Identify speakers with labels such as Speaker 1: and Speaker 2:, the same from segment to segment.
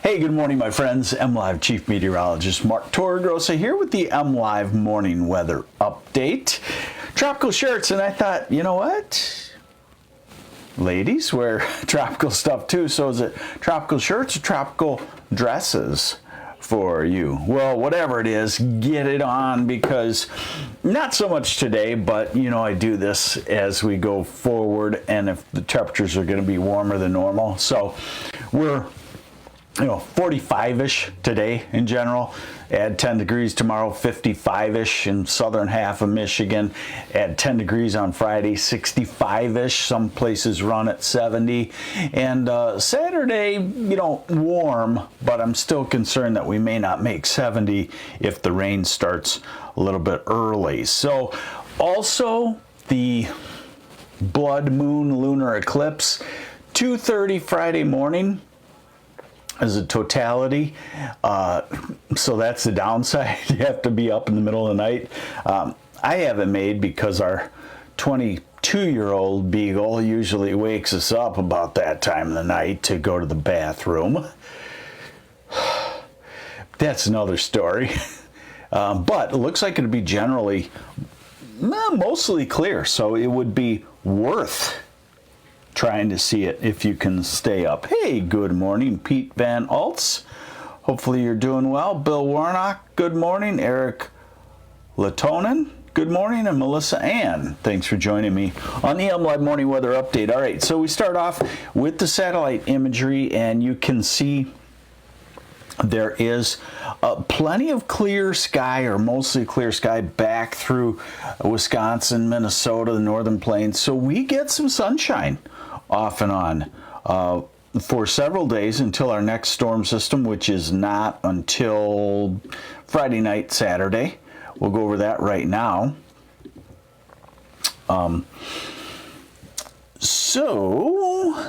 Speaker 1: Hey, good morning, my friends. MLive Chief Meteorologist Mark Torregrossa here with the MLive Morning Weather Update. Tropical shirts, and I thought, you know what? Ladies wear tropical stuff too, so is it tropical shirts or tropical dresses for you? Well, whatever it is, get it on, because not so much today, but you know, I do this as we go forward, and if the temperatures are going to be warmer than normal. So we're 45-ish today in general. Add 10 degrees tomorrow, 55-ish in southern half of Michigan. Add 10 degrees on Friday, 65-ish. Some places run at 70. And Saturday, warm, but I'm still concerned that we may not make 70 if the rain starts a little bit early. So also the blood moon lunar eclipse, 2:30 Friday morning as a totality, so that's the downside. You have to be up in the middle of the night. I have it made because our 22-year-old beagle usually wakes us up about that time of the night to go to the bathroom. That's another story. But it looks like it'd be generally mostly clear, so it would be worth trying to see it if you can stay up. Hey, good morning, Pete Van Alts. Hopefully you're doing well. Bill Warnock, good morning. Eric Latonen, good morning. And Melissa Ann, thanks for joining me on the MLive Morning Weather Update. All right, so we start off with the satellite imagery, and you can see there is plenty of clear sky, or mostly clear sky, back through Wisconsin, Minnesota, the northern plains. So we get some sunshine off and on for several days until our next storm system, which is not until Friday night, Saturday. We'll go over that right now. So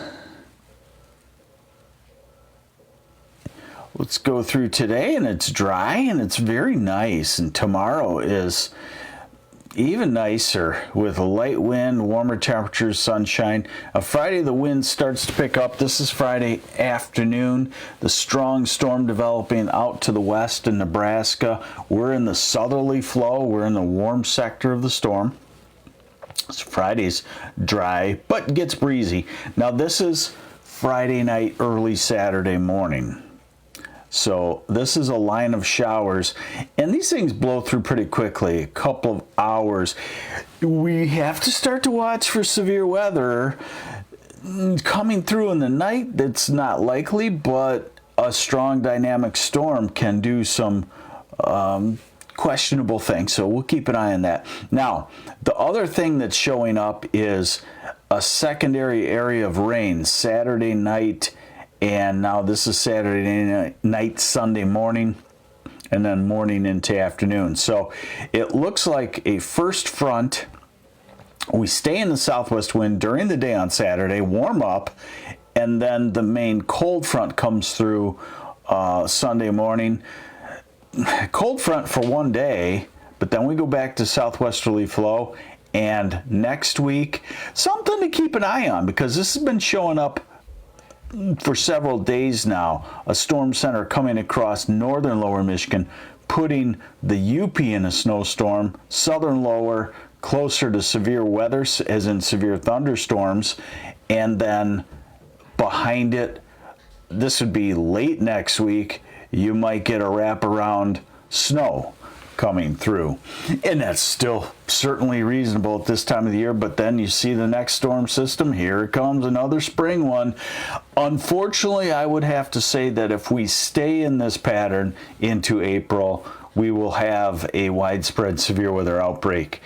Speaker 1: let's go through today, and it's dry and it's very nice, and tomorrow is even nicer with a light wind, warmer temperatures, sunshine. Friday the wind starts to pick up. This is Friday afternoon. The strong storm developing out to the west in Nebraska. We're in the southerly flow. We're in the warm sector of the storm. So Friday's dry, but gets breezy. Now this is Friday night, early Saturday morning. So this is a line of showers, and these things blow through pretty quickly, a couple of hours. We have to start to watch for severe weather coming through in the night. That's not likely, but a strong dynamic storm can do some questionable things, so we'll keep an eye on that. Now, the other thing that's showing up is a secondary area of rain Saturday night. And now this is Saturday night, Sunday morning, and then morning into afternoon. So it looks like a first front. We stay in the southwest wind during the day on Saturday, warm up, and then the main cold front comes through Sunday morning. Cold front for one day, but then we go back to southwesterly flow. And next week, something to keep an eye on, because this has been showing up for several days now. A storm center coming across northern lower Michigan, putting the UP in a snowstorm, southern lower closer to severe weather, as in severe thunderstorms, and then behind it, this would be late next week, you might get a wraparound snow coming through. And that's still certainly reasonable at this time of the year, but then you see the next storm system, here it comes, another spring one. Unfortunately, I would have to say that if we stay in this pattern into April, we will have a widespread severe weather outbreak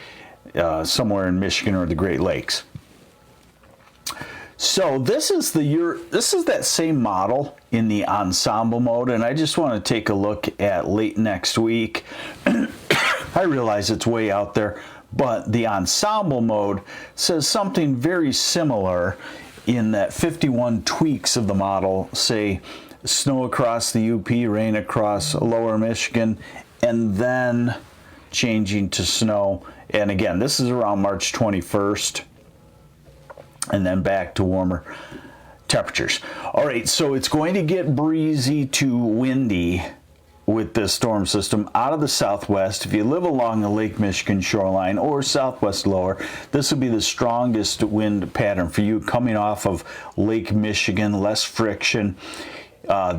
Speaker 1: somewhere in Michigan or the Great Lakes. So this is that same model in the ensemble mode, and I just want to take a look at late next week. I realize it's way out there, but the ensemble mode says something very similar in that 51 tweaks of the model say snow across the UP, rain across lower Michigan, and then changing to snow. And again, this is around March 21st. And then back to warmer temperatures. All right, so it's going to get breezy to windy with this storm system out of the southwest. If you live along the Lake Michigan shoreline or southwest lower, this will be the strongest wind pattern for you coming off of Lake Michigan, less friction.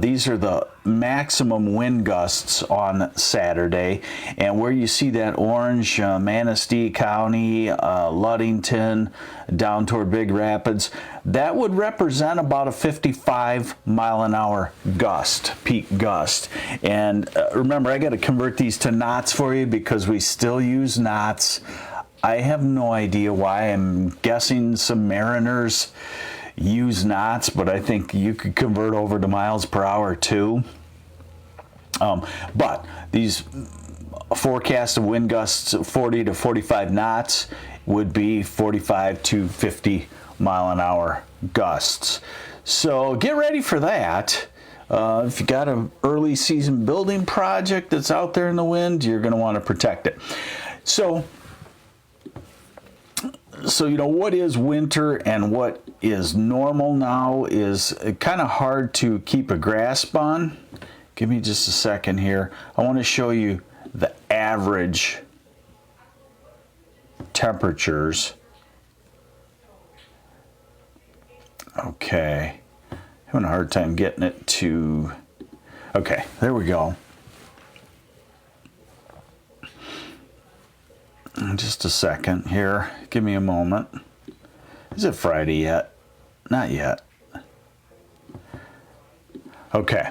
Speaker 1: These are the maximum wind gusts on Saturday, and where you see that orange, Manistee County, Ludington, down toward Big Rapids, that would represent about a 55 mile an hour gust, peak gust. And remember, I got to convert these to knots for you because we still use knots. I have no idea why. I'm guessing some mariners use knots, but I think you could convert over to miles per hour too. But these forecast of wind gusts 40 to 45 knots would be 45 to 50 mile an hour gusts. So get ready for that. If you got an early season building project that's out there in the wind, you're going to want to protect it. So you know, what is winter and what is normal now is kind of hard to keep a grasp on. Give me just a second here. I want to show you the average temperatures. Okay, having a hard time getting it to, okay, there we go. Just a second here. Give me a moment. Is it Friday yet? Not yet. Okay.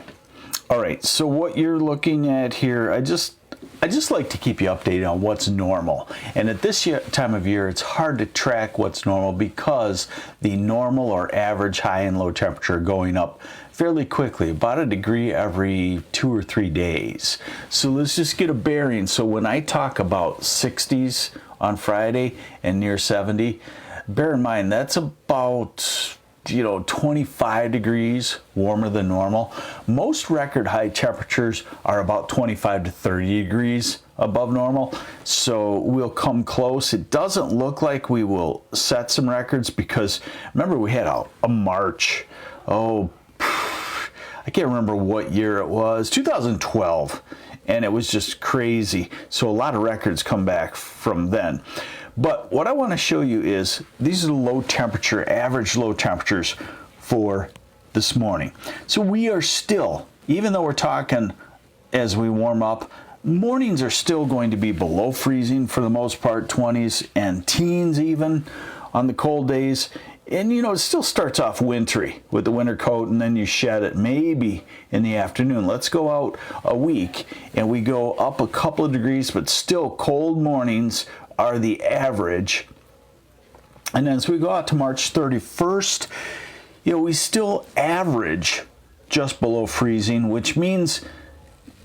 Speaker 1: All right. So what you're looking at here, I just like to keep you updated on what's normal. And at this time of year, it's hard to track what's normal because the normal or average high and low temperature are going up fairly quickly, about a degree every 2 or 3 days. So let's just get a bearing. So when I talk about 60s on Friday and near 70, bear in mind that's about 25 degrees warmer than normal. Most record high temperatures are about 25 to 30 degrees above normal, so we'll come close. It doesn't look like we will set some records because remember we had a March, I can't remember what year it was, 2012, and it was just crazy. So a lot of records come back from then. But what I want to show you is these are the low temperature, average low temperatures for this morning. So we are still, even though we're talking as we warm up, mornings are still going to be below freezing for the most part, 20s and teens even on the cold days. And it still starts off wintry with the winter coat, and then you shed it maybe in the afternoon. Let's go out a week and we go up a couple of degrees, but still cold mornings are the average. And then as we go out to March 31st, we still average just below freezing, which means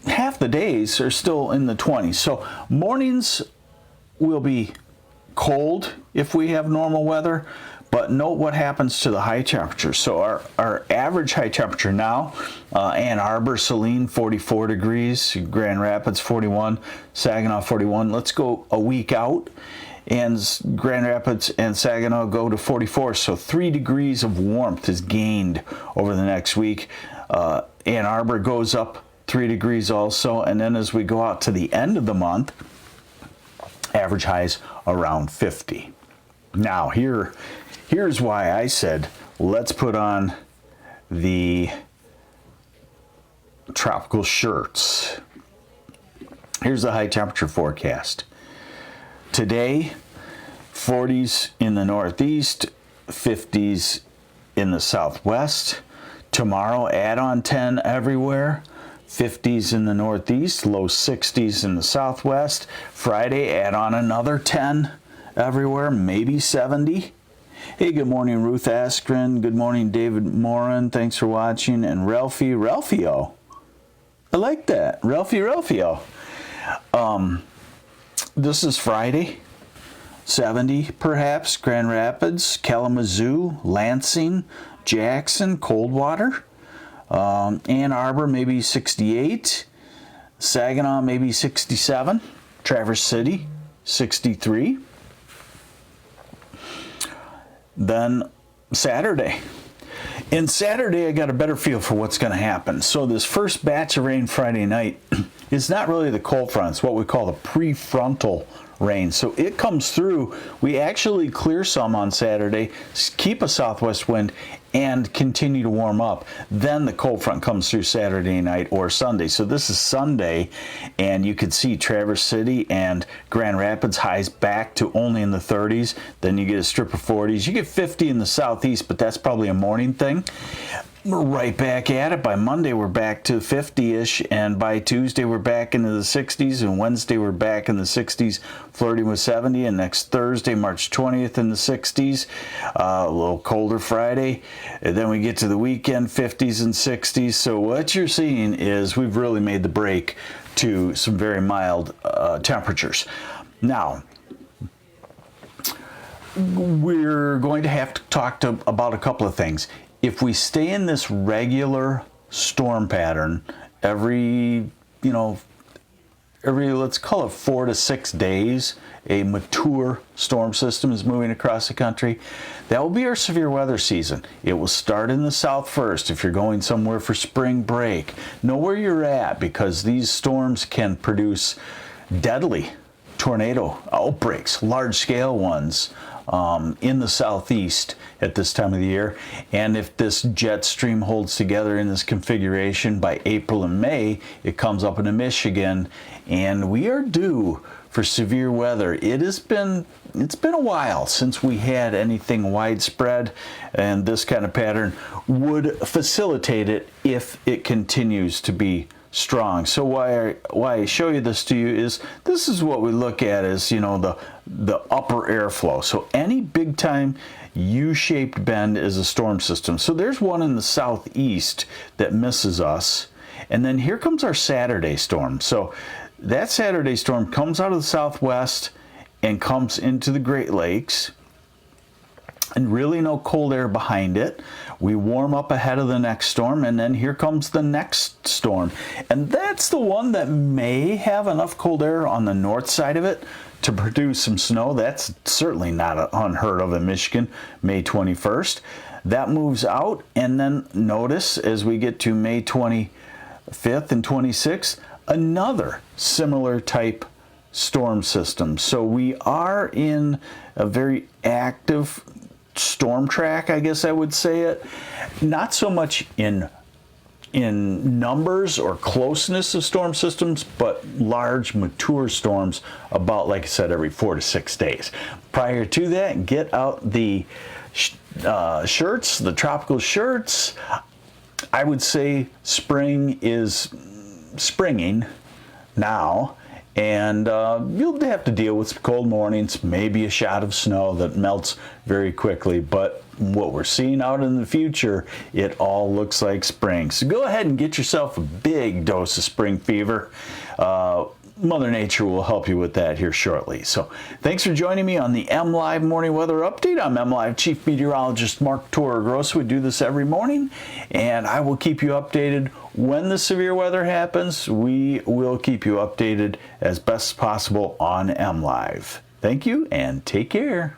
Speaker 1: half the days are still in the 20s. So mornings will be cold if we have normal weather. But note what happens to the high temperature. So our average high temperature now, Ann Arbor, Saline, 44 degrees, Grand Rapids, 41, Saginaw, 41. Let's go a week out, and Grand Rapids and Saginaw go to 44. So 3 degrees of warmth is gained over the next week. Ann Arbor goes up 3 degrees also. And then as we go out to the end of the month, average highs around 50. Now here's why I said, let's put on the tropical shirts. Here's the high temperature forecast. Today, 40s in the northeast, 50s in the southwest. Tomorrow, add on 10 everywhere. 50s in the northeast, low 60s in the southwest. Friday, add on another 10 everywhere, maybe 70. Hey, good morning, Ruth Askren. Good morning, David Morin. Thanks for watching. And Ralphio. I like that. Ralphio. This is Friday. 70 perhaps. Grand Rapids, Kalamazoo, Lansing, Jackson, Coldwater. Ann Arbor, maybe 68. Saginaw, maybe 67. Traverse City, 63. Then Saturday, And Saturday, I got a better feel for what's going to happen. So this first batch of rain Friday night is not really the cold front. It's what we call the prefrontal rain. So it comes through. We actually clear some on Saturday, keep a southwest wind, and continue to warm up. Then the cold front comes through Saturday night or Sunday. So this is Sunday, and you could see Traverse City and Grand Rapids highs back to only in the 30s. Then you get a strip of 40s. You get 50 in the southeast, but that's probably a morning thing. We're right back at it. By Monday, we're back to 50-ish, and by Tuesday, we're back into the 60s, and Wednesday, we're back in the 60s, flirting with 70, and next Thursday, March 20th, in the 60s, a little colder Friday, and then we get to the weekend, 50s and 60s. So what you're seeing is we've really made the break to some very mild temperatures. Now, we're going to have to talk about a couple of things. If we stay in this regular storm pattern every, let's call it 4 to 6 days, a mature storm system is moving across the country, that will be our severe weather season. It will start in the south first. If you're going somewhere for spring break, know where you're at, because these storms can produce deadly tornado outbreaks, large-scale ones, in the southeast at this time of the year. And if this jet stream holds together in this configuration by April and May, it comes up into Michigan, and we are due for severe weather. It's been a while since we had anything widespread, and this kind of pattern would facilitate it if it continues to be strong. So why I show you this to you is this is what we look at as, the upper airflow. So any big time U-shaped bend is a storm system. So there's one in the southeast that misses us, and then here comes our Saturday storm. So that Saturday storm comes out of the southwest and comes into the Great Lakes, and really no cold air behind it. We warm up ahead of the next storm, and then here comes the next storm. And that's the one that may have enough cold air on the north side of it to produce some snow. That's certainly not unheard of in Michigan, May 21st. That moves out, and then notice as we get to May 25th and 26th, another similar type storm system. So we are in a very active storm track, I guess I would say it. Not so much in numbers or closeness of storm systems, but large mature storms about, like I said, every 4 to 6 days. Prior to that, get out the shirts, the tropical shirts. I would say spring is springing now, and you'll have to deal with some cold mornings, maybe a shot of snow that melts very quickly, but what we're seeing out in the future, it all looks like spring. So go ahead and get yourself a big dose of spring fever. Mother Nature will help you with that here shortly. So thanks for joining me on the MLive Morning Weather Update. I'm MLive Chief Meteorologist Mark Torregrossa. We do this every morning, and I will keep you updated when the severe weather happens. We will keep you updated as best possible on MLive. Thank you, and take care.